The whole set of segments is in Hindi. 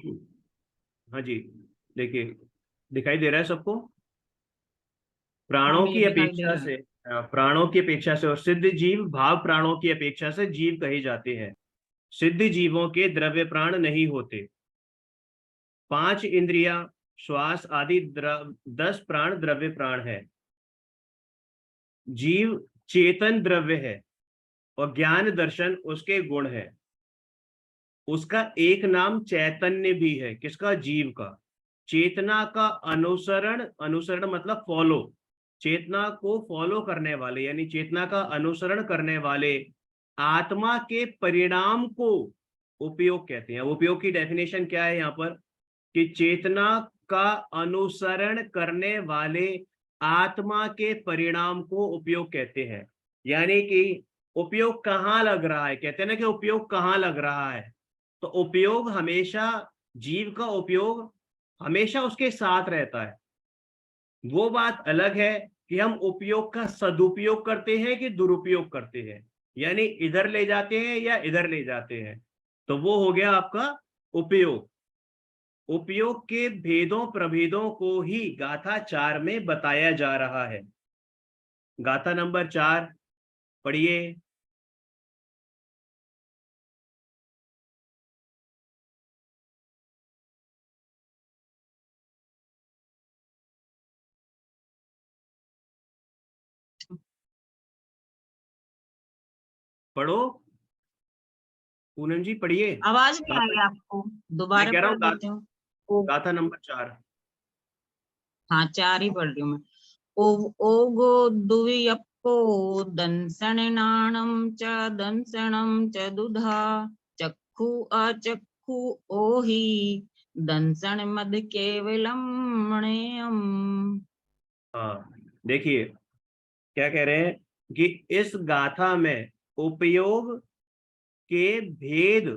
हाँ जी, देखिए, दिखाई दे रहा है सबको? हाँ प्राणों भैया की दिखाई दे अपेक्षा रहा है। से, प्राणों की अपेक्षा से और सिद्ध जीव भाव प्राणों की अपेक्षा से जीव कहे जाते हैं। सिद्ध जीवों के द्रव्य प्राण नहीं होते। 5 इंद्रियां, श्वास आदि 10 प्राण द्रव्य प्राण है। जीव चेतन द्रव्य है और ज्ञान दर्शन उसके गुण है। उसका एक नाम चैतन्य भी है। किसका? जीव का। चेतना का अनुसरण, अनुसरण मतलब फॉलो, चेतना को फॉलो करने वाले यानी चेतना का अनुसरण करने वाले आत्मा के परिणाम को उपयोग कहते हैं। उपयोग की डेफिनेशन क्या है यहाँ पर? कि चेतना का अनुसरण करने वाले आत्मा के परिणाम को उपयोग कहते हैं। यानी कि उपयोग कहाँ लग रहा है, कहते हैं ना कि उपयोग कहाँ लग रहा है। तो उपयोग हमेशा, जीव का उपयोग हमेशा उसके साथ रहता है। वो बात अलग है कि हम उपयोग का सदुपयोग करते हैं कि दुरुपयोग करते हैं, यानी इधर ले जाते हैं या इधर ले जाते हैं। तो वो हो गया आपका उपयोग। उपयोग के भेदों प्रभेदों को ही गाथा 4 में बताया जा रहा है। गाथा नंबर 4 पढ़िए। पढ़ो, पूनम जी पढ़िए। आवाज नहीं आ गाथा, रही आपको? मैं दोबारा कह रहा पढ़ हूँ देती हूँ। ओ, गाथा नंबर 4। हाँ 4 ही पढ़ रही हूँ मैं। ओ ओगो दुवियप्पो दंसनानं च दंसनं च दुधा चक्षु अचक्षु ओहि दंसन मद केवलम मणेयम। हाँ, देखिए क्या कह रहे हैं कि इस गाथा में उपयोग के भेद,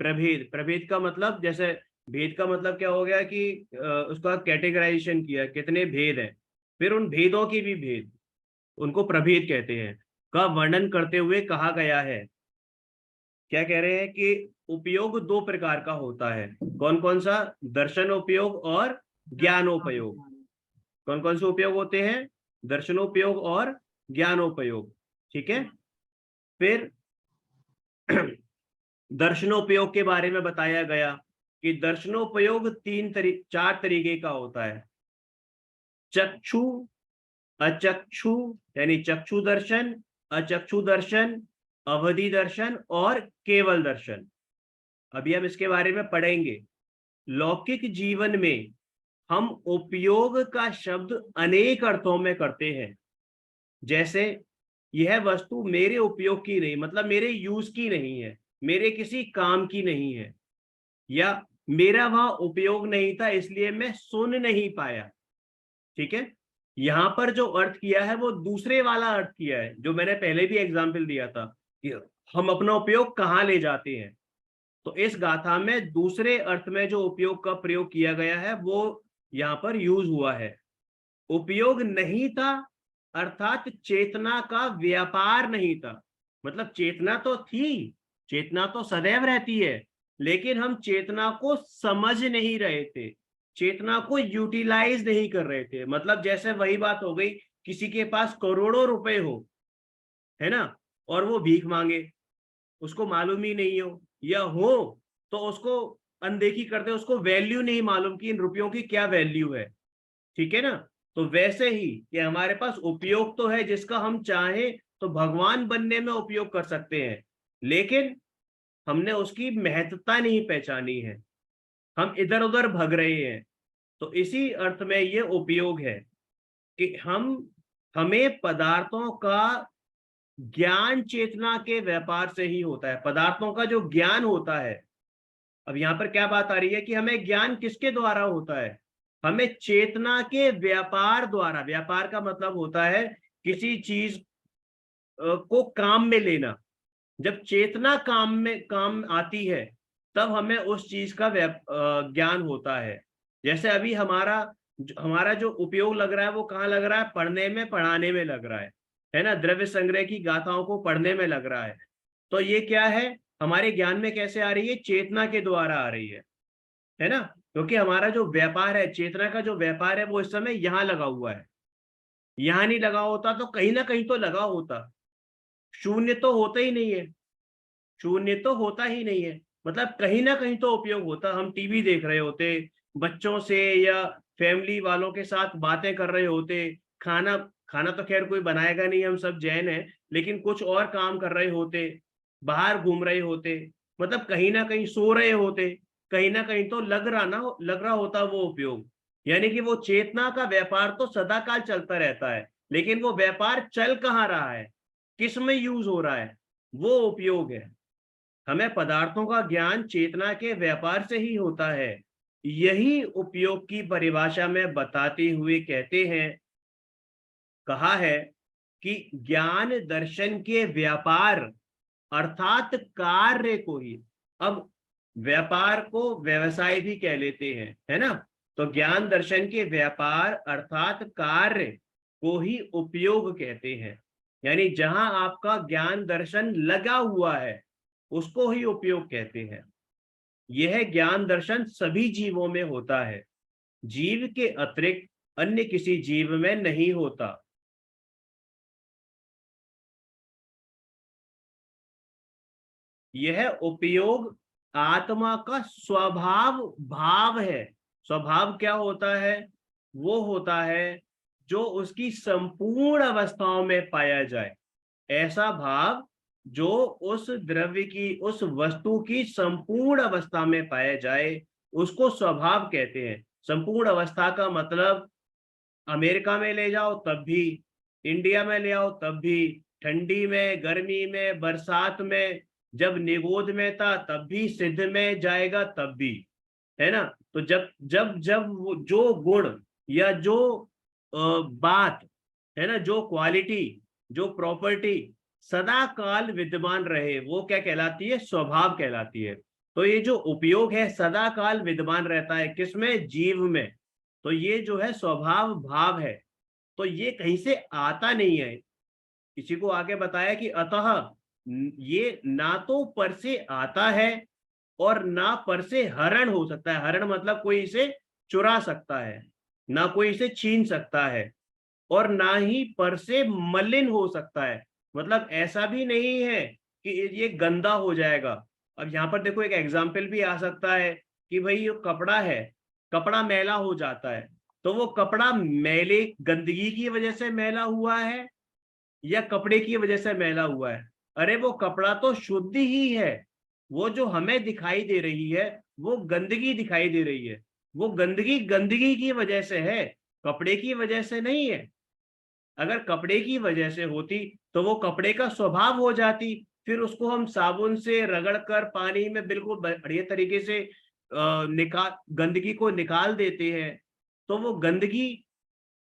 प्रभेद, प्रभेद का मतलब, जैसे भेद का मतलब क्या हो गया कि उसका कैटेगराइजेशन किया, कितने भेद हैं, फिर उन भेदों की भी भेद, उनको प्रभेद कहते हैं, का वर्णन करते हुए कहा गया है। क्या कह रहे हैं कि उपयोग 2 प्रकार का होता है। कौन कौन सा? दर्शन उपयोग और ज्ञानोपयोग। कौन कौन से उपयोग होते हैं? दर्शनोपयोग और ज्ञानोपयोग। ठीक है। फिर दर्शनोपयोग के बारे में बताया गया कि दर्शनोपयोग 4 तरीके का होता है। चक्षु, अचक्षु यानी चक्षु दर्शन, अचक्षु दर्शन, अवधि दर्शन और केवल दर्शन। अभी हम इसके बारे में पढ़ेंगे। लौकिक जीवन में हम उपयोग का शब्द अनेक अर्थों में करते हैं। जैसे यह वस्तु मेरे उपयोग की नहीं, मतलब मेरे यूज की नहीं है, मेरे किसी काम की नहीं है, या मेरा वहां उपयोग नहीं था इसलिए मैं सुन नहीं पाया। ठीक है। यहां पर जो अर्थ किया है वो दूसरे वाला अर्थ किया है, जो मैंने पहले भी एग्जाम्पल दिया था कि हम अपना उपयोग कहाँ ले जाते हैं। तो इस गाथा में दूसरे अर्थ में जो उपयोग का प्रयोग किया गया है वो यहाँ पर यूज हुआ है। उपयोग नहीं था अर्थात चेतना का व्यापार नहीं था। मतलब चेतना तो थी, चेतना तो सदैव रहती है, लेकिन हम चेतना को समझ नहीं रहे थे, चेतना को यूटिलाइज नहीं कर रहे थे। मतलब जैसे वही बात हो गई, किसी के पास करोड़ों रुपए हो, है ना, और वो भीख मांगे, उसको मालूम ही नहीं हो, या हो तो उसको अनदेखी करते, उसको वैल्यू नहीं मालूम कि इन रुपयों की क्या वैल्यू है। ठीक है ना। तो वैसे ही कि हमारे पास उपयोग तो है जिसका हम चाहें तो भगवान बनने में उपयोग कर सकते हैं, लेकिन हमने उसकी महत्ता नहीं पहचानी है, हम इधर उधर भग रहे हैं। तो इसी अर्थ में ये उपयोग है कि हमें पदार्थों का ज्ञान चेतना के व्यापार से ही होता है। पदार्थों का जो ज्ञान होता है, अब यहाँ पर क्या बात आ रही है कि हमें ज्ञान किसके द्वारा होता है? हमें चेतना के व्यापार द्वारा। व्यापार का मतलब होता है किसी चीज को काम में लेना। जब चेतना काम आती है तब हमें उस चीज का ज्ञान होता है। जैसे अभी हमारा जो उपयोग लग रहा है वो कहाँ लग रहा है? पढ़ने में, पढ़ाने में लग रहा है ना। द्रव्य संग्रह की गाथाओं को पढ़ने में लग रहा है। तो ये क्या है? हमारे ज्ञान में कैसे आ रही है? चेतना के द्वारा आ रही है। है ना, क्योंकि हमारा जो व्यापार है, चेतना का जो व्यापार है, वो इस समय यहाँ लगा हुआ है। यहाँ नहीं लगा होता तो कहीं ना कहीं तो लगा होता। शून्य तो होता ही नहीं है, शून्य तो होता ही नहीं है, मतलब कहीं ना कहीं तो उपयोग होता। हम टीवी देख रहे होते, बच्चों से या फैमिली वालों के साथ बातें कर रहे होते, खाना खाना तो खैर कोई बनाएगा नहीं, हम सब जैन हैं, लेकिन कुछ और काम कर रहे होते, बाहर घूम रहे होते, मतलब कहीं ना कहीं सो रहे होते, कहीं ना कहीं तो लग रहा होता वो उपयोग। यानी कि वो चेतना का व्यापार तो सदा काल चलता रहता है, लेकिन वो व्यापार चल कहाँ रहा है, किस में यूज हो रहा है, वो उपयोग है। हमें पदार्थों का ज्ञान चेतना के व्यापार से ही होता है। यही उपयोग की परिभाषा में बताते हुए कहते हैं, कहा है कि ज्ञान दर्शन के व्यापार अर्थात कार्य को ही, अब व्यापार को व्यवसाय भी कह लेते हैं, है ना, तो ज्ञान दर्शन के व्यापार अर्थात कार्य को ही उपयोग कहते हैं। यानी जहां आपका ज्ञान दर्शन लगा हुआ है उसको ही उपयोग कहते हैं। यह ज्ञान दर्शन सभी जीवों में होता है, जीव के अतिरिक्त अन्य किसी जीव में नहीं होता। यह उपयोग आत्मा का स्वभाव भाव है। स्वभाव क्या होता है? वो होता है जो उसकी संपूर्ण अवस्थाओं में पाया जाए, ऐसा भाव जो उस द्रव्य की, उस वस्तु की संपूर्ण अवस्था में पाया जाए, उसको स्वभाव कहते हैं। संपूर्ण अवस्था का मतलब अमेरिका में ले जाओ तब भी, इंडिया में ले आओ तब भी, ठंडी में, गर्मी में, बरसात में, जब निगोद में था तब भी, सिद्ध में जाएगा तब भी, है ना। तो जब जब जब वो जो गुण या जो बात, है ना, जो क्वालिटी, जो प्रॉपर्टी सदा काल विद्यमान रहे, वो क्या कहलाती है? स्वभाव कहलाती है। तो ये जो उपयोग है सदा काल विद्यमान रहता है, किसमें? जीव में। तो ये जो है स्वभाव भाव है, तो ये कहीं से आता नहीं है। किसी को आगे बताया कि अतः ये ना तो पर से आता है और ना पर से हरण हो सकता है। हरण मतलब कोई इसे चुरा सकता है, ना कोई इसे छीन सकता है, और ना ही पर से मलिन हो सकता है। मतलब ऐसा भी नहीं है कि ये गंदा हो जाएगा। अब यहाँ पर देखो एक एग्जाम्पल भी आ सकता है कि भाई ये कपड़ा है, कपड़ा मैला हो जाता है, तो वो कपड़ा मैले गंदगी की वजह से मैला हुआ है या कपड़े की वजह से मैला हुआ है? अरे वो कपड़ा तो शुद्ध ही है, वो जो हमें दिखाई दे रही है वो गंदगी दिखाई दे रही है, वो गंदगी गंदगी की वजह से है, कपड़े की वजह से नहीं है। अगर कपड़े की वजह से होती तो वो कपड़े का स्वभाव हो जाती, फिर उसको हम साबुन से रगड़कर पानी में बिल्कुल बढ़िया तरीके से निकाल, गंदगी को निकाल देते हैं। तो वो गंदगी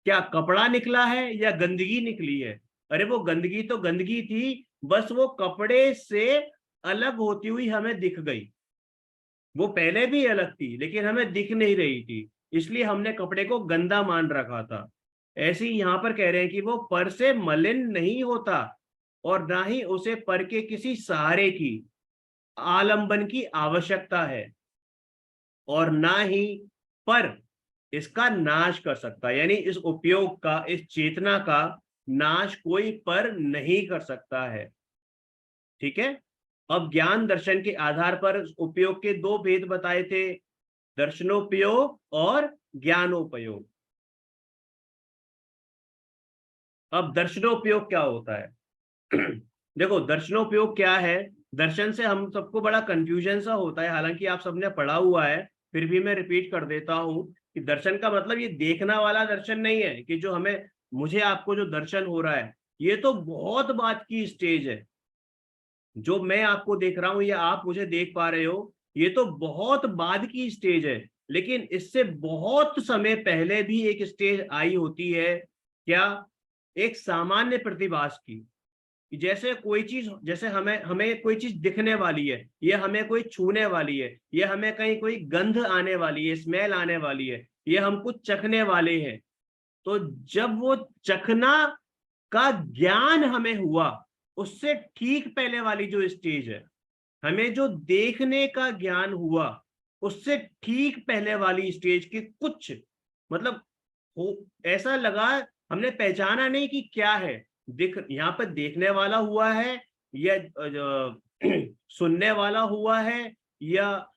क्या कपड़ा निकला है या गंदगी निकली है? अरे वो गंदगी तो गंदगी थी, बस वो कपड़े से अलग होती हुई हमें दिख गई। वो पहले भी अलग थी लेकिन हमें दिख नहीं रही थी, इसलिए हमने कपड़े को गंदा मान रखा था। ऐसे ही यहाँ पर कह रहे हैं कि वो पर से मलिन नहीं होता और ना ही उसे पर के किसी सहारे की, आलंबन की आवश्यकता है, और ना ही पर इसका नाश कर सकता। यानी इस उपयोग का, इस चेतना का नाश कोई पर नहीं कर सकता है। ठीक है। अब ज्ञान दर्शन के आधार पर उपयोग के दो भेद बताए थे, दर्शनोपयोग और ज्ञानोपयोग। अब दर्शनोपयोग क्या होता है? देखो दर्शनोपयोग क्या है, दर्शन से हम सबको बड़ा कंफ्यूजन सा होता है, हालांकि आप सबने पढ़ा हुआ है, फिर भी मैं रिपीट कर देता हूं कि दर्शन का मतलब ये देखना वाला दर्शन नहीं है कि जो हमें, मुझे आपको जो दर्शन हो रहा है ये तो बहुत बात की स्टेज है। जो मैं आपको देख रहा हूं या आप मुझे देख पा रहे हो, ये तो बहुत बाद की स्टेज है, लेकिन इससे बहुत समय पहले भी एक स्टेज आई होती है। क्या? एक सामान्य प्रतिभास की। जैसे कोई चीज, जैसे हमें हमें कोई चीज दिखने वाली है, ये हमें कोई छूने वाली है, ये हमें कहीं कोई गंध आने वाली है, स्मेल आने वाली है, ये हम कुछ चखने वाले हैं। तो जब वो चखना का ज्ञान हमें हुआ, उससे ठीक पहले वाली जो स्टेज है, हमें जो देखने का ज्ञान हुआ, उससे ठीक पहले वाली स्टेज के कुछ, मतलब ऐसा लगा, हमने पहचाना नहीं कि क्या है। यहाँ पर देखने वाला हुआ है या सुनने वाला हुआ है या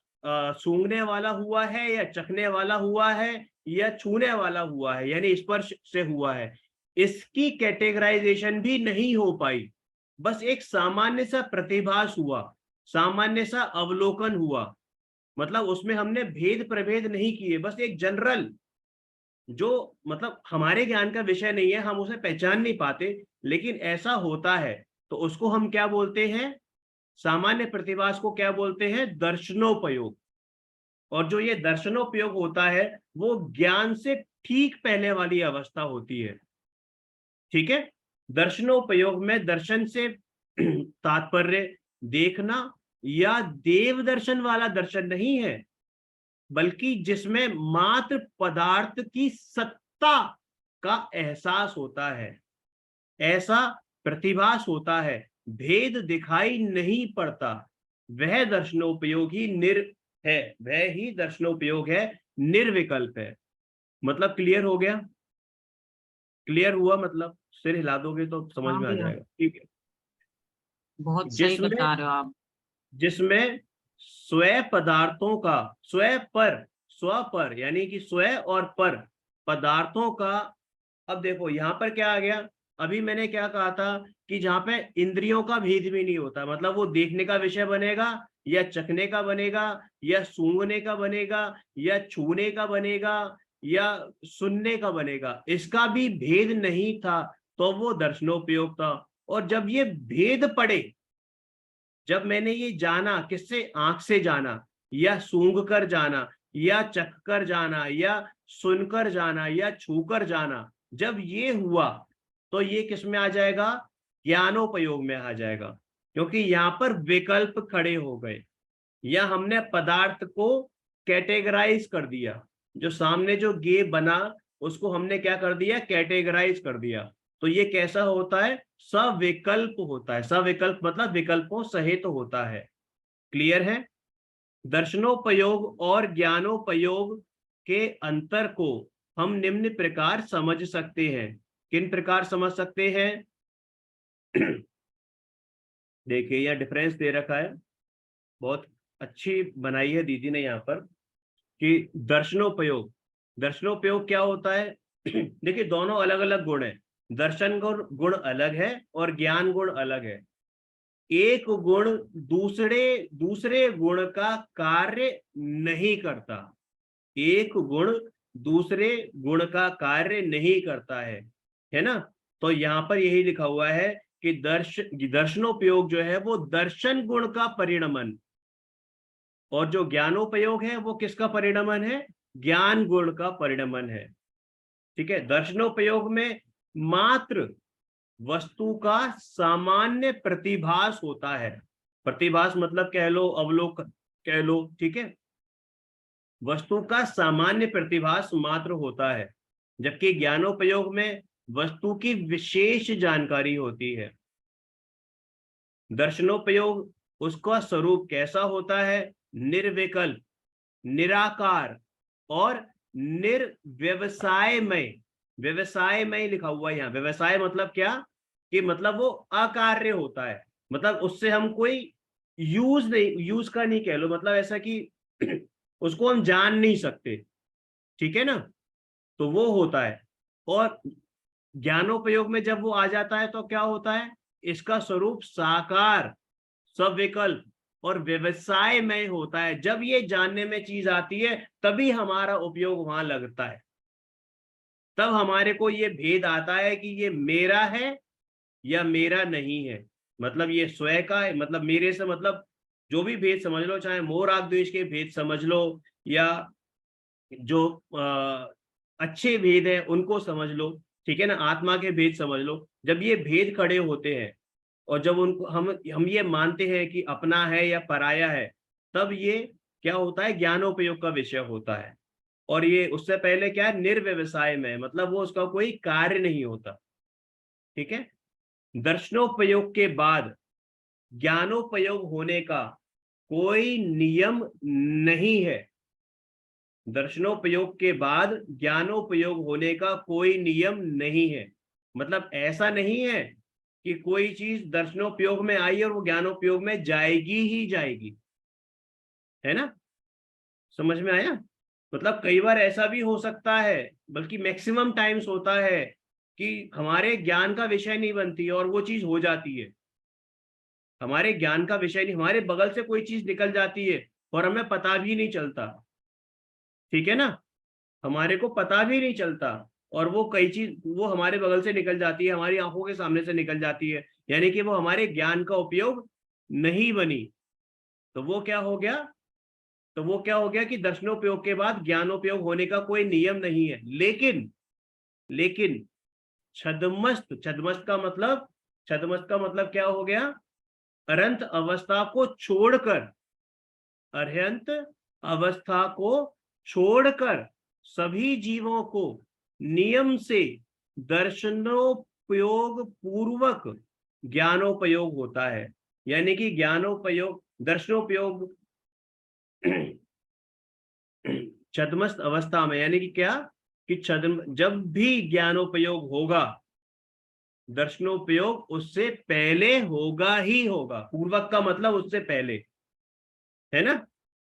सूंघने वाला हुआ है या चखने वाला हुआ है या छूने वाला हुआ है, यानी स्पर्श से हुआ है। इसकी कैटेगराइजेशन भी नहीं हो पाई। बस एक सामान्य सा प्रतिभास हुआ, सामान्य सा अवलोकन हुआ। मतलब उसमें हमने भेद प्रभेद नहीं किए, बस एक जनरल, जो मतलब हमारे ज्ञान का विषय नहीं है, हम उसे पहचान नहीं पाते, लेकिन ऐसा होता है। तो उसको हम क्या बोलते हैं? सामान्य प्रतिभास को क्या बोलते हैं? दर्शनोपयोग। और जो ये दर्शनोपयोग होता है वो ज्ञान से ठीक पहले वाली अवस्था होती है। ठीक है। दर्शनोपयोग में दर्शन से तात्पर्य देखना या देव दर्शन वाला दर्शन नहीं है, बल्कि जिसमें मात्र पदार्थ की सत्ता का एहसास होता है, ऐसा प्रतिभास होता है, भेद दिखाई नहीं पड़ता, वह दर्शनोपयोग ही है, वह ही दर्शनोपयोग है, निर्विकल्प है। मतलब क्लियर हो गया? क्लियर हुआ? मतलब सिर हिला दोगे तो समझ हाँ में आ भैया, जाएगा। ठीक है। बहुत सही जिसमें बता रहे हो आप। जिसमें स्वयं पदार्थों का, स्व पर यानी कि स्वयं और पर पदार्थों का, अब देखो यहाँ पर क्या आ गया। अभी मैंने क्या कहा था कि जहां पे इंद्रियों का भेद भी नहीं होता, मतलब वो देखने का विषय बनेगा या चखने का बनेगा या सूंघने का बनेगा या छूने का बनेगा या सुनने का बनेगा, इसका भी भेद नहीं था, तो वो दर्शनोपयोग था। और जब ये भेद पड़े, जब मैंने ये जाना, किससे? आंख से जाना या सूंघ कर जाना या चख कर जाना या सुनकर जाना या छू कर जाना, जब ये हुआ तो ये किस में आ जाएगा? ज्ञानोपयोग में आ जाएगा, क्योंकि यहाँ पर विकल्प खड़े हो गए, या हमने पदार्थ को कैटेगराइज कर दिया। जो सामने जो गे बना उसको हमने क्या कर दिया? कैटेगराइज कर दिया। तो ये कैसा होता है? सविकल्प होता है। सविकल्प मतलब विकल्पों सहित तो होता है। क्लियर है? दर्शनोपयोग और ज्ञानोपयोग के अंतर को हम निम्न प्रकार समझ सकते हैं। किन प्रकार समझ सकते हैं? देखिए यह डिफरेंस दे रखा है, बहुत अच्छी बनाई है दीदी ने यहाँ पर, कि दर्शनोपयोग, दर्शनोपयोग क्या होता है? देखिए दोनों अलग अलग गुण है। दर्शन गुण अलग है और ज्ञान गुण अलग है। एक गुण दूसरे दूसरे गुण का कार्य नहीं करता। एक गुण दूसरे गुण का कार्य नहीं करता है ना? तो यहाँ पर यही लिखा हुआ है कि दर्शनोपयोग जो है वो दर्शन गुण का परिणमन, और जो ज्ञानोपयोग है वो किसका परिणमन है? ज्ञान गुण का परिणमन है। ठीक है। दर्शनोपयोग में मात्र वस्तु का सामान्य प्रतिभास होता है। प्रतिभास मतलब कह लो, अवलोकन कह लो। ठीक है। वस्तु का सामान्य प्रतिभास मात्र होता है, जबकि ज्ञानोपयोग में वस्तु की विशेष जानकारी होती है। दर्शनोपयोग, उसका स्वरूप कैसा होता है? निर्विकल्प, निराकार और निर्व्यवसायमय। व्यवसायमय लिखा हुआ है यहाँ। व्यवसाय मतलब क्या? कि मतलब वो अकार्य होता है, मतलब उससे हम कोई यूज का नहीं कह लो, मतलब ऐसा कि उसको हम जान नहीं सकते। ठीक है ना? तो वो होता है। और ज्ञानोपयोग में जब वो आ जाता है तो क्या होता है? इसका स्वरूप साकार, सविकल्प और व्यवसाय में होता है। जब ये जानने में चीज आती है तभी हमारा उपयोग वहां लगता है, तब हमारे को ये भेद आता है कि ये मेरा है या मेरा नहीं है। मतलब ये स्वयं का है, मतलब मेरे से, मतलब जो भी भेद समझ लो, चाहे मोह राग द्वेष के भेद समझ लो या जो अच्छे भेद है उनको समझ लो। ठीक है ना? आत्मा के भेद समझ लो। जब ये भेद खड़े होते हैं और जब उनको हम ये मानते हैं कि अपना है या पराया है, तब ये क्या होता है? ज्ञानोपयोग का विषय होता है। और ये उससे पहले क्या है? निर्व्यवसाय में, मतलब वो उसका कोई कार्य नहीं होता। ठीक है। दर्शनोपयोग के बाद ज्ञानोपयोग होने का कोई नियम नहीं है। दर्शनोपयोग के बाद ज्ञानोपयोग होने का कोई नियम नहीं है। मतलब ऐसा नहीं है कि कोई चीज दर्शनोपयोग में आई और वो ज्ञानोपयोग में जाएगी ही जाएगी, है ना? समझ में आया? मतलब कई बार ऐसा भी हो सकता है, बल्कि मैक्सिमम टाइम्स होता है कि हमारे ज्ञान का विषय नहीं बनती और वो चीज हो जाती है। हमारे ज्ञान का विषय नहीं, हमारे बगल से कोई चीज निकल जाती है और हमें पता भी नहीं चलता। ठीक है ना? हमारे को पता भी नहीं चलता और वो कई चीज वो हमारे बगल से निकल जाती है, हमारी आंखों के सामने से निकल जाती है, यानी कि वो हमारे ज्ञान का उपयोग नहीं बनी। तो वो क्या हो गया? तो वो क्या हो गया कि दर्शनोपयोग के बाद ज्ञानोपयोग होने का कोई नियम नहीं है। लेकिन लेकिन छद्मस्त, छद्मस्त का मतलब क्या हो गया? अरंत अवस्था को छोड़कर, अर्हंत अवस्था को छोड़कर सभी जीवों को नियम से दर्शनोपयोग पूर्वक ज्ञानोपयोग होता है। यानी कि ज्ञानोपयोग, दर्शनोपयोग छद्मस्त अवस्था में, यानी कि क्या कि छद्म जब भी ज्ञानोपयोग होगा, दर्शनोपयोग उससे पहले होगा ही होगा। पूर्वक का मतलब उससे पहले, है ना?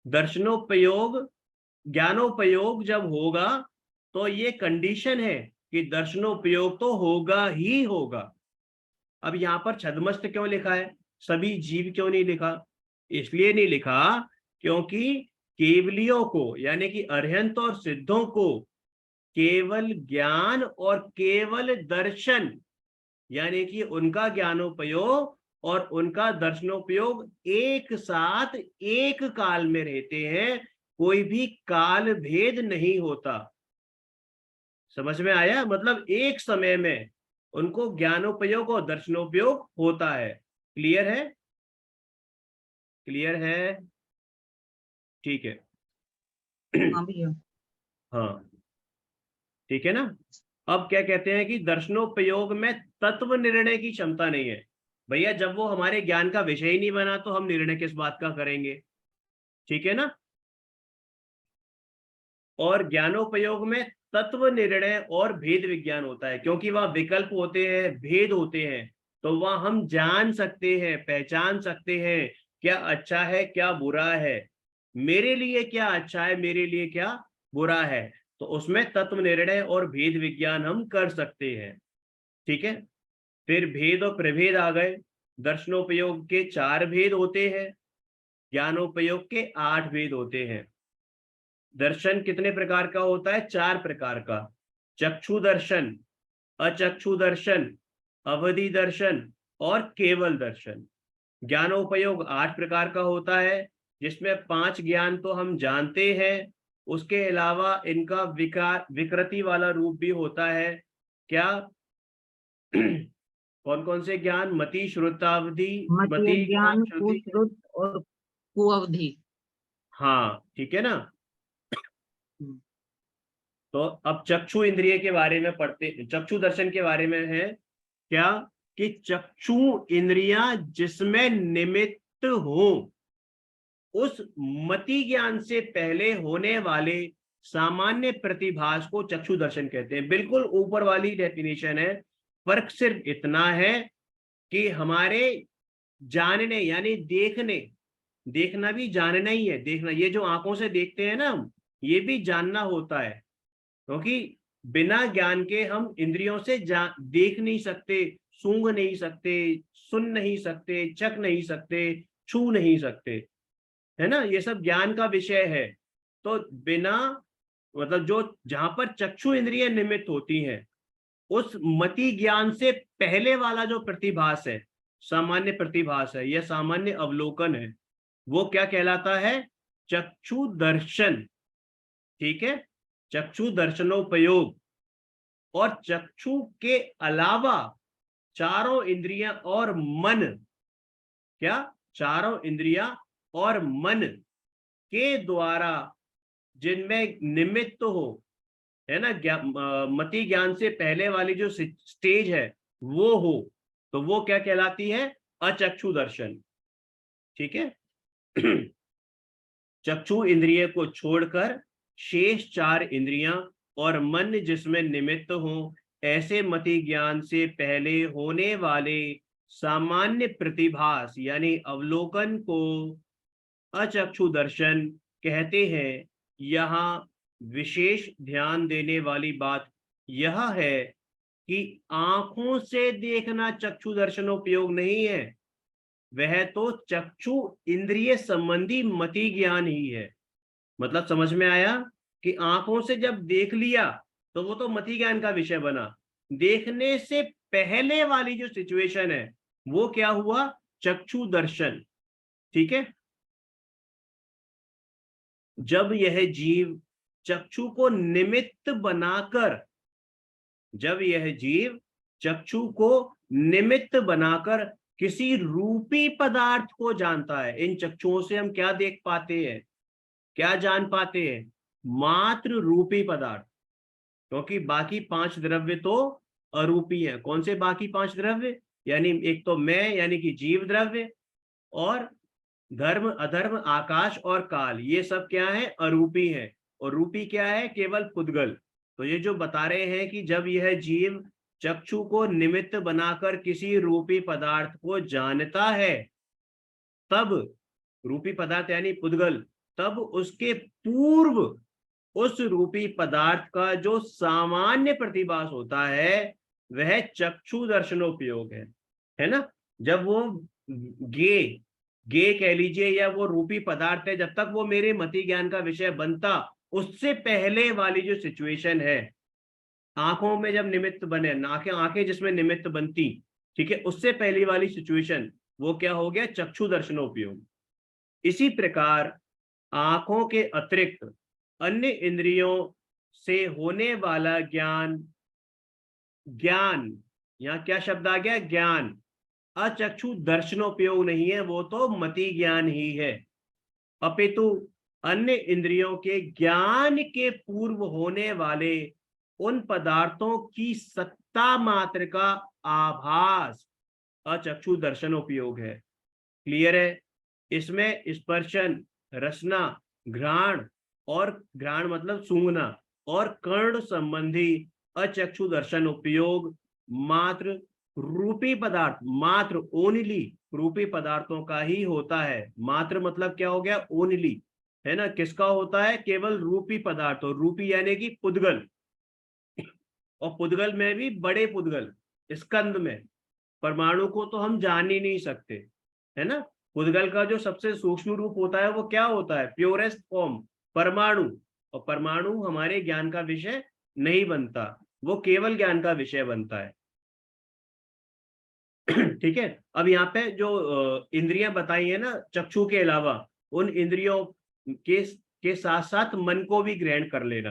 दर्शनोपयोग, ज्ञानोपयोग जब होगा तो ये कंडीशन है कि दर्शनोपयोग तो होगा ही होगा। अब यहां पर छद्मस्त क्यों लिखा है, सभी जीव क्यों नहीं लिखा? इसलिए नहीं लिखा क्योंकि केवलियों को, यानी कि अरहंत और सिद्धों को केवल ज्ञान और केवल दर्शन, यानी कि उनका ज्ञानोपयोग और उनका दर्शनोपयोग एक साथ एक काल में रहते हैं, कोई भी काल भेद नहीं होता। समझ में आया? मतलब एक समय में उनको ज्ञानोपयोग और दर्शनोपयोग होता है। क्लियर है? क्लियर है? ठीक है। हाँ भैया। हाँ, ठीक है ना? अब क्या कहते हैं कि दर्शनोपयोग में तत्व निर्णय की क्षमता नहीं है। भैया जब वो हमारे ज्ञान का विषय ही नहीं बना तो हम निर्णय किस बात का करेंगे? ठीक है ना? और ज्ञानोपयोग में तत्व निर्णय और भेद विज्ञान होता है, क्योंकि वह विकल्प होते हैं, भेद होते हैं, तो वह हम जान सकते हैं, पहचान सकते हैं क्या अच्छा है क्या बुरा है, मेरे लिए क्या अच्छा है, मेरे लिए क्या बुरा है। तो उसमें तत्व निर्णय और भेद विज्ञान हम कर सकते हैं। ठीक है? फिर भेद और प्रभेद आ गए। दर्शनोपयोग के 4 भेद होते हैं, ज्ञानोपयोग के 8 भेद होते हैं। दर्शन कितने प्रकार का होता है? 4 प्रकार का। चक्षु दर्शन, अचक्षु दर्शन, अवधि दर्शन और केवल दर्शन। ज्ञानोपयोग 8 प्रकार का होता है, जिसमें 5 ज्ञान तो हम जानते हैं, उसके अलावा इनका विकृति वाला रूप भी होता है। क्या? कौन कौन से ज्ञान? मति, श्रुतावधि, मतीय मति ज्ञान, ज्ञान, श्रुति। कुश्रुत और कुअवधि। हाँ, ठीक है ना? हम्म। तो अब चक्षु इंद्रिय के बारे में पढ़ते, चक्षु दर्शन के बारे में है क्या कि चक्षु इंद्रियां जिसमें निमित्त हो, उस मति ज्ञान से पहले होने वाले सामान्य प्रतिभास को चक्षु दर्शन कहते हैं। बिल्कुल ऊपर वाली डेफिनेशन है। फर्क सिर्फ इतना है कि हमारे जानने, यानी देखने, देखना भी जानना ही है। देखना, ये जो आंखों से देखते हैं ना हम, ये भी जानना होता है, क्योंकि बिना ज्ञान के हम इंद्रियों से देख नहीं सकते, सूंघ नहीं सकते, सुन नहीं सकते, चख नहीं सकते, छू नहीं सकते, है ना? ये सब ज्ञान का विषय है। तो बिना, मतलब जो जहां पर चक्षु इंद्रिय निमित्त होती हैं, उस मति ज्ञान से पहले वाला जो प्रतिभास है, सामान्य प्रतिभास है, यह सामान्य अवलोकन है, वो क्या कहलाता है? चक्षु दर्शन। ठीक है? चक्षु दर्शनोपयोग। और चक्षु के अलावा चारों इंद्रियां और मन, क्या? चारों इंद्रियां और मन के द्वारा जिनमें निमित्त हो, है ना, मति ज्ञान से पहले वाली जो स्टेज है वो हो, तो वो क्या कहलाती है? अचक्षु दर्शन। ठीक है? चक्षु इंद्रिय को छोड़कर शेष 4 इंद्रियां और मन जिसमें निमित्त हो, ऐसे मति ज्ञान से पहले होने वाले सामान्य प्रतिभास यानी अवलोकन को अचक्षु दर्शन कहते हैं। यहाँ विशेष ध्यान देने वाली बात यह है कि आंखों से देखना चक्षु दर्शनोपयोग नहीं है, वह तो चक्षु इंद्रिय संबंधी मति ज्ञान ही है। मतलब समझ में आया कि आंखों से जब देख लिया तो वो तो मति ज्ञान का विषय बना, देखने से पहले वाली जो सिचुएशन है वो क्या हुआ, चक्षु दर्शन। ठीक है, जब यह जीव चक्षु को निमित्त बनाकर, जब यह जीव चक्षु को निमित्त बनाकर किसी रूपी पदार्थ को जानता है, इन चक्षुओं से हम क्या देख पाते हैं, क्या जान पाते हैं, मात्र रूपी पदार्थ, क्योंकि बाकी 5 द्रव्य तो अरूपी हैं। कौन से बाकी 5 द्रव्य, यानी एक तो मैं यानी कि जीव द्रव्य, और धर्म अधर्म आकाश और काल, ये सब क्या है, अरूपी है। और रूपी क्या है, केवल पुद्गल। तो ये जो बता रहे हैं कि जब यह जीव चक्षु को निमित्त बनाकर किसी रूपी पदार्थ को जानता है, तब रूपी पदार्थ यानी पुद्गल, तब उसके पूर्व उस रूपी पदार्थ का जो सामान्य प्रतिभास होता है वह चक्षु दर्शनोपयोग है ना। जब वो गे कह लीजिए या वो रूपी पदार्थ है, जब तक वो मेरे मति ज्ञान का विषय बनता, उससे पहले वाली जो सिचुएशन है, आंखों में जब निमित्त बने, आंखें जिसमें निमित्त बनती, ठीक है, उससे पहली वाली सिचुएशन वो क्या हो गया, चक्षु दर्शनोपयोग। इसी प्रकार आंखों के अतिरिक्त अन्य इंद्रियों से होने वाला ज्ञान, ज्ञान यहाँ क्या शब्द आ गया, ज्ञान, अचक्षु दर्शनोपयोग नहीं है, वो तो मति ज्ञान ही है। अपितु अन्य इंद्रियों के ज्ञान के पूर्व होने वाले उन पदार्थों की सत्ता मात्र का आभास अचक्षु दर्शनोपयोग है। क्लियर है। इसमें स्पर्शन, रसना, घ्राण, और घ्राण मतलब सूंघना, और कर्ण संबंधी अचक्षु दर्शन उपयोग मात्र रूपी पदार्थ, मात्र ओनली रूपी पदार्थों का ही होता है। मात्र मतलब क्या हो गया, ओनली, है ना, किसका होता है, केवल रूपी पदार्थ। और रूपी यानी कि पुद्गल, और पुद्गल में भी बड़े पुद्गल, स्कंद में, परमाणु को तो हम जान ही नहीं सकते, है ना। पुद्गल का जो सबसे सूक्ष्म रूप होता है वो क्या होता है, प्योरेस्ट फॉर्म, परमाणु। और परमाणु हमारे ज्ञान का विषय नहीं बनता, वो केवल ज्ञान का विषय बनता है। ठीक है। अब यहाँ पे जो इंद्रियां बताई है ना चक्षु के अलावा, उन इंद्रियों के साथ साथ मन को भी ग्रहण कर लेना,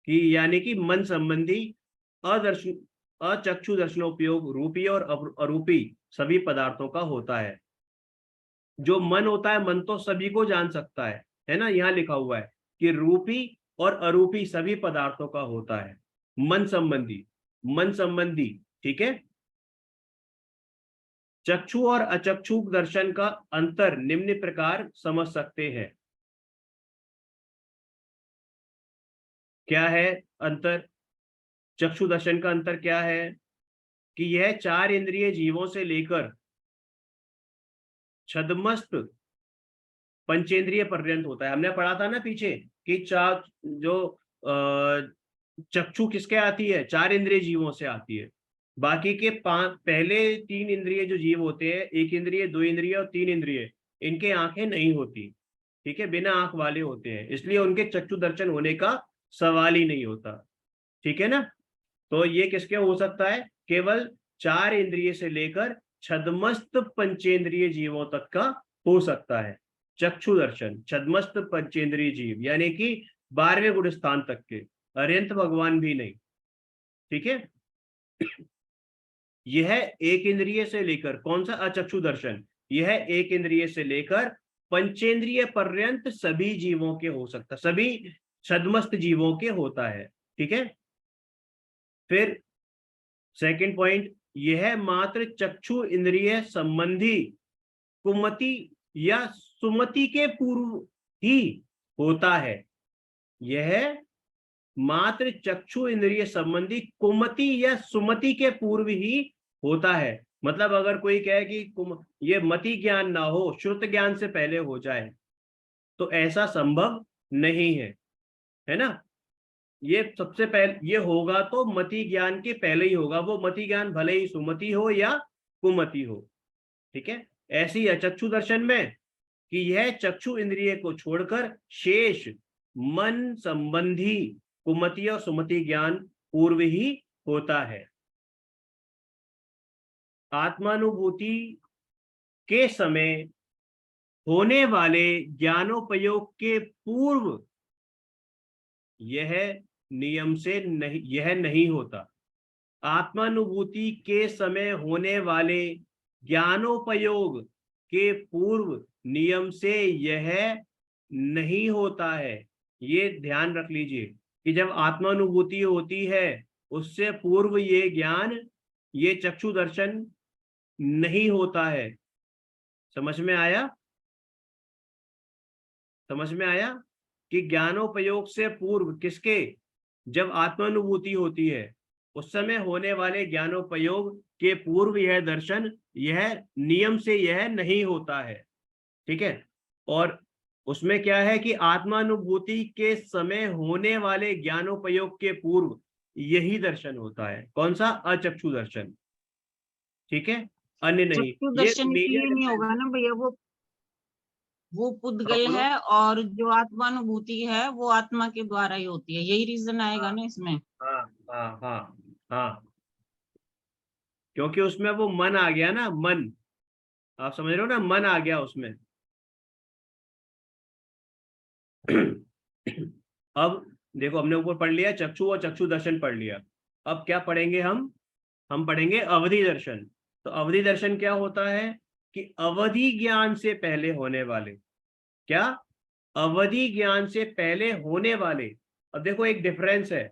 कि यानी कि मन संबंधी अचक्षु दर्शनोपयोग रूपी और अरूपी सभी पदार्थों का होता है। जो मन होता है, मन तो सभी को जान सकता है ना। यहाँ लिखा हुआ है कि रूपी और अरूपी सभी पदार्थों का होता है मन संबंधी, मन संबंधी। ठीक है। चक्षु और अचक्षु दर्शन का अंतर निम्न प्रकार समझ सकते हैं। क्या है अंतर, चक्षु दर्शन का अंतर क्या है, कि यह 4 इंद्रिय जीवों से लेकर छद्मस्त पंचेंद्रिय पर्यंत होता है। हमने पढ़ा था ना पीछे कि चार जो चक्षु किसके आती है, 4 इंद्रिय जीवों से आती है। बाकी के पहले 3 इंद्रिय जो जीव होते हैं, 1 इंद्रिय, 2 इंद्रिय और 3 इंद्रिय, इनके आंखें नहीं होती। ठीक है, बिना आंख वाले होते हैं, इसलिए उनके चक्षु दर्शन होने का सवाल ही नहीं होता। ठीक है ना। तो ये किसके हो सकता है, केवल 4 इंद्रिय से लेकर छद्मस्त पंचेंद्रिय जीवों तक का हो सकता है चक्षु दर्शन। छद्मस्त पंचेंद्रिय जीव यानी कि 12वें गुण स्थान तक के, अरिहंत भगवान भी नहीं। ठीक है। यह 1 इंद्रिय से लेकर, कौन सा अचक्षु दर्शन, यह 1 इंद्रिय से लेकर पंचेंद्रिय पर्यंत सभी जीवों के हो सकता, सभी छद्मस्त जीवों के होता है। ठीक है। फिर सेकंड पॉइंट, यह मात्र चक्षु इंद्रिय संबंधी कुमति या सुमति के पूर्व ही होता है। यह मात्र चक्षु इंद्रिय संबंधी कुमति या सुमति के पूर्व ही होता है। मतलब अगर कोई कहे कि ये मति ज्ञान ना हो, श्रुत ज्ञान से पहले हो जाए, तो ऐसा संभव नहीं है ना। ये सबसे पहले ये होगा तो मति ज्ञान के पहले ही होगा, वो मति ज्ञान भले ही सुमति हो या कुमति हो। ठीक है, ऐसे ही चक्षु दर्शन में कि यह चक्षु इंद्रिय को छोड़कर शेष मन संबंधी कुमति और सुमति ज्ञान पूर्व ही होता है। आत्मानुभूति के समय होने वाले ज्ञानोपयोग के पूर्व यह नियम से नहीं होता। आत्मानुभूति के समय होने वाले ज्ञानोपयोग के पूर्व नियम से यह नहीं होता है। ये ध्यान रख लीजिए कि जब आत्मानुभूति होती है उससे पूर्व ये ज्ञान, ये चक्षु दर्शन नहीं होता है। समझ में आया? समझ में आया कि ज्ञानोपयोग से पूर्व किसके, जब आत्मानुभूति होती है उस समय होने वाले ज्ञानोपयोग के पूर्व यह दर्शन, यह नियम से यह नहीं होता है। ठीक है, और उसमें क्या है कि आत्मानुभूति के समय होने वाले ज्ञानोपयोग के पूर्व यही दर्शन होता है। कौन सा? अचक्षु दर्शन। ठीक है, अन्य नहीं। चक्षु दर्शन ये इसलिए नहीं होगा ना भैया, वो पुद्गल बोलो। है और जो आत्मानुभूति है वो आत्मा के द्वारा ही होती है, यही रीजन आएगा ना इसमें। हाँ हाँ हाँ हाँ, क्योंकि उसमें वो मन आ गया ना, मन, आप समझ रहे हो ना, मन आ गया उसमें। अब देखो, हमने ऊपर पढ़ लिया चक्षु और चक्षु दर्शन पढ़ लिया। अब क्या पढ़ेंगे हम पढ़ेंगे अवधि दर्शन। तो अवधि दर्शन क्या होता है कि अवधि ज्ञान से पहले होने वाले, क्या? अवधि ज्ञान से पहले होने वाले। अब देखो एक डिफरेंस है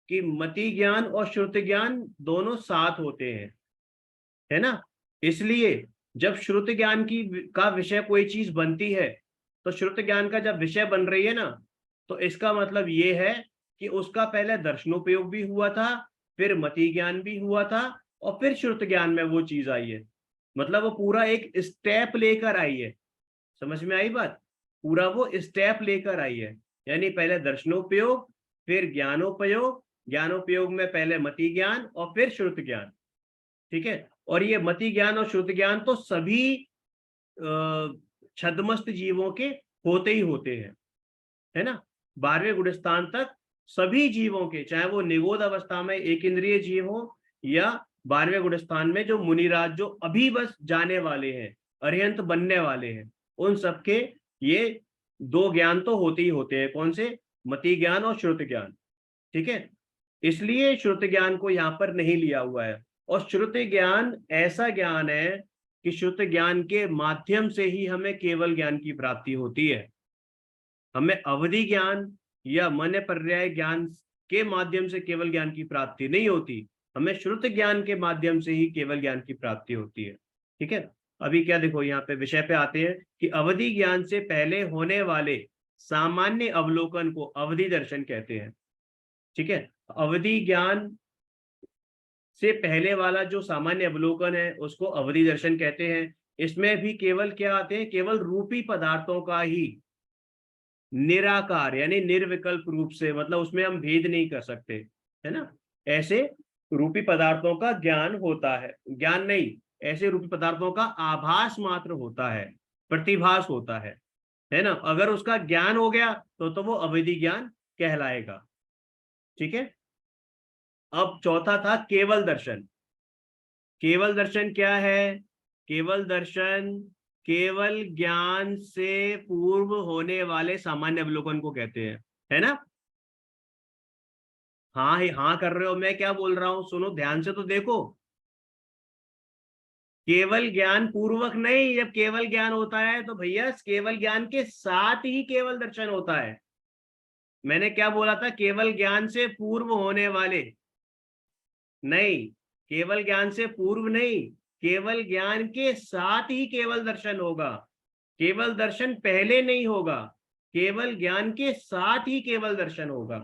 कि मति ज्ञान और श्रुत ज्ञान दोनों साथ होते हैं, है ना। इसलिए जब श्रुत ज्ञान का विषय कोई चीज बनती है, तो श्रुत ज्ञान का जब विषय बन रही है ना, तो इसका मतलब ये है कि उसका पहले दर्शनोपयोग भी हुआ था, फिर मति ज्ञान भी हुआ था, और फिर श्रुत ज्ञान में वो चीज आई है। मतलब वो पूरा एक स्टेप लेकर आई है। समझ में आई बात? पूरा वो स्टेप लेकर आई है, यानी पहले दर्शनोपयोग, फिर ज्ञानोपयोग, ज्ञानोपयोग में पहले मति ज्ञान और फिर श्रुत ज्ञान। ठीक है, और ये मति ज्ञान और श्रुत ज्ञान तो सभी छद्मस्त जीवों के होते ही होते हैं, है ना। 12वें गुणस्थान तक सभी जीवों के, चाहे वो निगोद अवस्था में एक इंद्रिय जीव हो या 12वें गुणस्थान में जो मुनिराज, जो अभी बस जाने वाले हैं, अरिहंत बनने वाले हैं, उन सबके ये दो ज्ञान तो होते ही होते हैं। कौन से? मति ज्ञान और श्रुत ज्ञान। ठीक है, इसलिए श्रुत ज्ञान को यहाँ पर नहीं लिया हुआ है। और श्रुत ज्ञान ऐसा ज्ञान है कि श्रुत ज्ञान के माध्यम से ही हमें केवल ज्ञान की प्राप्ति होती है। हमें अवधि ज्ञान या मन पर्याय ज्ञान के माध्यम से केवल ज्ञान की प्राप्ति नहीं होती, हमें श्रुत ज्ञान के माध्यम से ही केवल ज्ञान की प्राप्ति होती है। ठीक है, अभी क्या देखो, यहाँ पे विषय पे आते हैं कि अवधि ज्ञान से पहले होने वाले सामान्य अवलोकन को अवधि दर्शन कहते हैं। ठीक है, अवधि ज्ञान से पहले वाला जो सामान्य अवलोकन है उसको अवधि दर्शन कहते हैं। इसमें भी केवल क्या आते हैं? केवल रूपी पदार्थों का ही निराकार यानी निर्विकल्प रूप से, मतलब उसमें हम भेद नहीं कर सकते, है ना। ऐसे रूपी पदार्थों का ज्ञान होता है, ज्ञान नहीं, ऐसे रूपी पदार्थों का आभास मात्र होता है, प्रतिभास होता है ना। अगर उसका ज्ञान हो गया तो वो अवधि ज्ञान कहलाएगा। ठीक है, अब चौथा था केवल दर्शन। केवल दर्शन क्या है? केवल दर्शन केवल ज्ञान से पूर्व होने वाले सामान्य अवलोकन को कहते हैं, है ना। हाँ ही हाँ कर रहे हो, मैं क्या बोल रहा हूं सुनो ध्यान से तो देखो। केवल ज्ञान पूर्वक नहीं, जब केवल ज्ञान होता है तो भैया केवल ज्ञान के साथ ही केवल दर्शन होता है। मैंने क्या बोला था? केवल ज्ञान से पूर्व होने वाले नहीं, केवल ज्ञान से पूर्व नहीं, केवल ज्ञान के साथ ही केवल दर्शन होगा। केवल दर्शन पहले नहीं होगा, केवल ज्ञान के साथ ही केवल दर्शन होगा।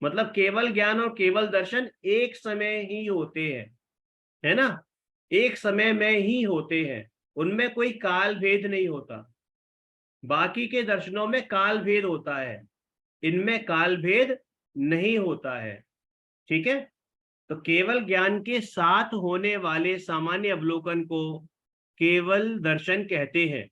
मतलब केवल ज्ञान और केवल दर्शन एक समय ही होते हैं, है ना, एक समय में ही होते हैं, उनमें कोई काल भेद नहीं होता। बाकी के दर्शनों में काल भेद होता है, इनमें काल भेद नहीं होता है। ठीक है, तो केवल ज्ञान के साथ होने वाले सामान्य अवलोकन को केवल दर्शन कहते हैं।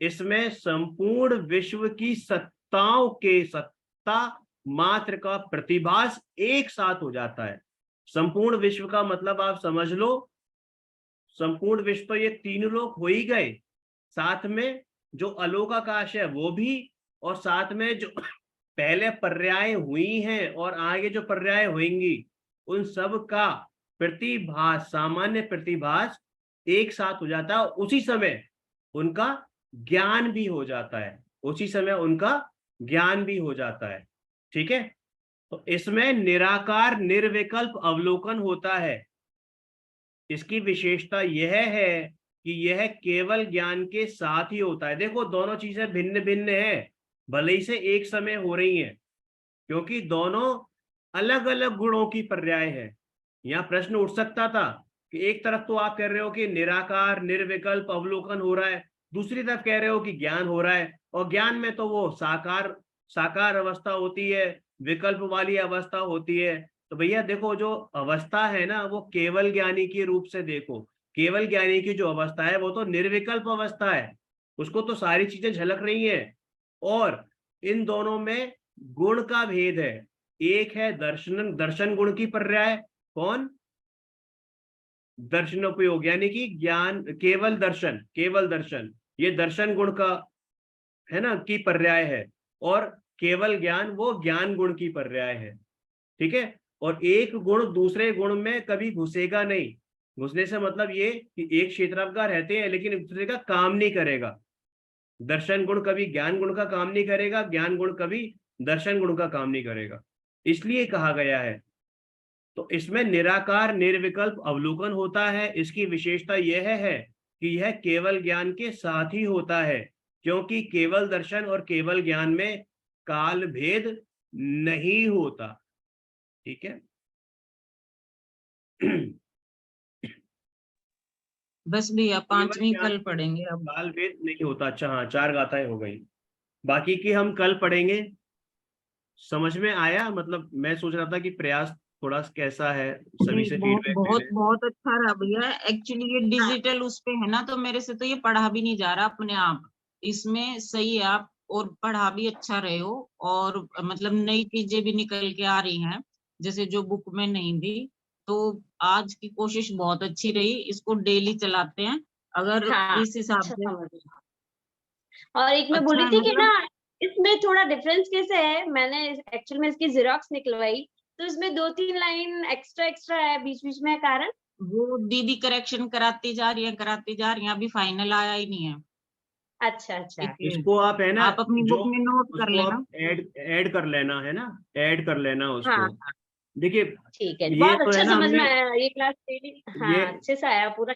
इसमें संपूर्ण विश्व की सत्ताओं के सत्ता मात्र का प्रतिभास एक साथ हो जाता है। संपूर्ण विश्व का मतलब आप समझ लो, संपूर्ण विश्व तो ये तीन लोक हो ही गए, साथ में जो अलोकाकाश है वो भी, और साथ में जो पहले पर्याय हुई हैं और आगे जो पर्याय होंगी उन सब का प्रतिभास, सामान्य प्रतिभास एक साथ हो जाता है। उसी समय उनका ज्ञान भी हो जाता है, उसी समय उनका ज्ञान भी हो जाता है। ठीक है, तो इसमें निराकार निर्विकल्प अवलोकन होता है। इसकी विशेषता यह है कि यह केवल ज्ञान के साथ ही होता है। देखो दोनों चीजें भिन्न भिन्न है, भले ही से एक समय हो रही हैं, क्योंकि दोनों अलग अलग गुणों की पर्याय है। यहाँ प्रश्न उठ सकता था कि एक तरफ तो आप कह रहे हो कि निराकार निर्विकल्प अवलोकन हो रहा है, दूसरी तरफ कह रहे हो कि ज्ञान हो रहा है, और ज्ञान में तो वो साकार साकार अवस्था होती है, विकल्प वाली अवस्था होती है। तो भैया देखो, जो अवस्था है ना वो केवल ज्ञानी के रूप से देखो, केवल ज्ञानी की जो अवस्था है वो तो निर्विकल्प अवस्था है, उसको तो सारी चीजें झलक रही हैं। और इन दोनों में गुण का भेद है, एक है दर्शन, दर्शन गुण की पर्याय, कौन, दर्शनोपयोग, यानी कि ज्ञान केवल दर्शन, केवल दर्शन ये दर्शन गुण का है ना की पर्याय है, और केवल ज्ञान वो ज्ञान गुण की पर्याय है। ठीक है, और एक गुण दूसरे गुण में कभी घुसेगा नहीं। घुसने से मतलब ये कि एक क्षेत्राधिकार रहते हैं लेकिन एक दूसरे का काम नहीं करेगा। दर्शन गुण कभी ज्ञान गुण का काम नहीं करेगा, ज्ञान गुण कभी दर्शन गुण का काम नहीं करेगा, इसलिए कहा गया है। तो इसमें निराकार निर्विकल्प अवलोकन होता है। इसकी विशेषता यह है कि यह केवल ज्ञान के साथ ही होता है, क्योंकि केवल दर्शन और केवल ज्ञान में काल भेद नहीं होता। ठीक है बस भैया केवल 5वीं ज्ञान कल में पढ़ेंगे अब। काल भेद नहीं होता। अच्छा हाँ, 4 गाथाएं हो गई, बाकी की हम कल पढ़ेंगे। समझ में आया? मतलब मैं सोच रहा था कि प्रयास थोड़ा कैसा है, सभी नहीं, से बहुत फीडबैक ले बहुत लें। बहुत अच्छा रहा भैया। एक्चुअली ये डिजिटल उस पे है ना, तो मेरे से तो ये पढ़ा भी नहीं जा रहा अपने आप। इसमें सही है आप, और पढ़ा भी अच्छा रहे हो, और मतलब नई चीजें भी निकल के आ रही हैं जैसे जो बुक में नहीं थी। तो आज की कोशिश बहुत अच्छी रही, इसको डेली चलाते हैं अगर हाँ, इस हिसाब अच्छा से। समझ गई। और एक मैं बोल अच्छा रही है थी कि ना, मतलब। इसमें थोड़ा डिफरेंस कैसे है, मैंने एक्चुअल में इसकी जेरोक्स निकलवाई, तो इसमें 2-3 लाइन एक्स्ट्रा एक्स्ट्रा है बीच बीच में, कारण वो दीदी करेक्शन कराती जा रही है, कराती जा रही है, अभी फाइनल आया ही नहीं है अच्छा अच्छा। इसलिए। इसको आप है ना, आप अपनी जो बुक में नोट कर उसको लेना। आप ऐड ऐड कर लेना, है ना, ऐड कर लेना हाँ उसको। देखिए ठीक है, ये बहुत तो है अच्छा ना समझ में हमने, आया ये क्लास डेली। ये हाँ अच्छे से आया पूरा।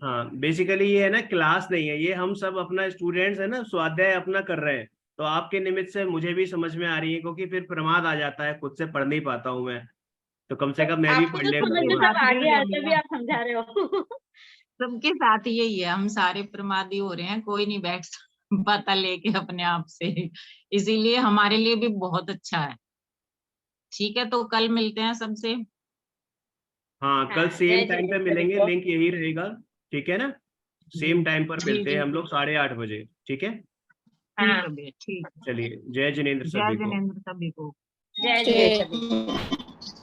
हाँ बेसिकली ये है ना क्लास नहीं है, ये हम सब अपना स्टूडेंट्स है ना स्वाध्याय अपना कर रहे हैं। तो आपके निमित्त से मुझे भी समझ में आ रही है, क्योंकि फिर प्रमाद आ जाता है, खुद से पढ़ नहीं पाता हूँ मैं, तो कम से तो कम मैं भी आपको पढ़ तो लेता समझ हूँ में सबके आज। सब साथ आ यही गया है तभी भैया, आप समझा रहे हो। सबके साथ यही है, हम सारे प्रमादी हो रहे हैं, कोई नहीं बैठ पता लेके अपने आप से। इसीलिए हमारे लिए भी बहुत अच्छा है। ठीक है, तो कल मिलते हैं सबसे। हाँ कल हाँ सेम जय टाइम पे जिनेन्द्र सभी मिलेंगे, को। लिंक यही रहेगा। ठीक है ना, जी सेम टाइम पर जी मिलते हैं जी हम जी। लोग 8:30 बजे। ठीक है, ठीक हाँ है भैया, ठीक है। चलिए, जय जिनेन्द्र जय सभी को। जिनेन्द्र सभी को। जय जिनेन्द्र सभी को।